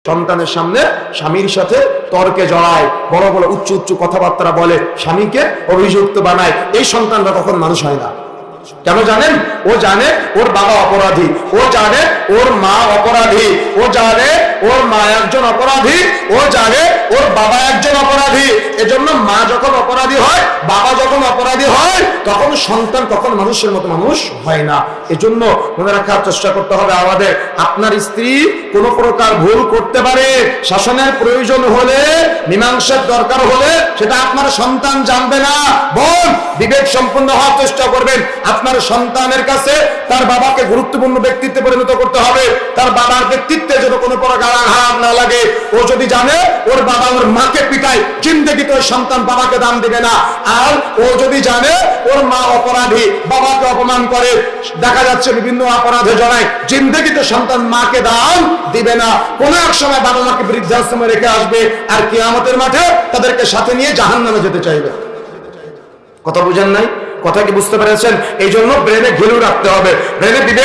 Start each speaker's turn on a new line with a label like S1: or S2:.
S1: সন্তানের সামনে স্বামীর সাথে তর্কে জড়ায়, বড় বড় উচ্চ উচ্চ কথাবার্তা বলে, স্বামীকে অভিযুক্ত বানায়। এই সন্তানরা কখন মানুষ হয় না। কেন জানেন? ও জানে ওর বাবা অপরাধী, ও জানে ওর মা অপরাধী, ও জানে ওর মা একজন অপরাধী, ও জানে ওর বাবা একজন অপরাধী। এজন্য মা যখন অপরাধী হয়, বাবা যখন অপরাধী হয়, তখন সন্তান কখন মানুষের মতো মানুষ হয় না। এজন্য মনে রাখার চেষ্টা করতে হবে আমাদের, আপনার স্ত্রী কোনো প্রকার ভুল করতে পারে, শাসনের প্রয়োজন হলে, মীমাংসার দরকার হলে সেটা আপনার সন্তান জানবে না। বোন, বিবেক সম্পন্ন হওয়ার চেষ্টা করবেন। আপনার সন্তানের কাছে তার বাবাকে গুরুত্বপূর্ণ ব্যক্তিত্বে পরিণত করতে হবে। তার বাবার ব্যক্তিত্বে যেন কোনো প্রকার আঘাত না লাগে। ও যদি জানে ওর বাবা ওর মাকে পিটায়, জিন্দেগিতে ওই সন্তান বাবাকে দাম দিবে না। আর ও যদি জানে ওর মা অপরাধী, বাবাকে অপমান করে, দেখা যাচ্ছে বিভিন্ন অপরাধে জড়ায়, জিন্দেগিতে সন্তান মাকে দাম দিবে না। কোন এক সময় বাবা মাকে বৃদ্ধাশ্রমে রেখে আসবে, আর কিয়ামতের মাঠে তাদেরকে সাথে নিয়ে জাহান্নামে যেতে চাইবে। কথা বুঝেন নাই? কথা কি বুঝতে পেরেছেন? এই জন্য ব্রেনে ঘিলু রাখতে হবে, ব্রেনে বিবেক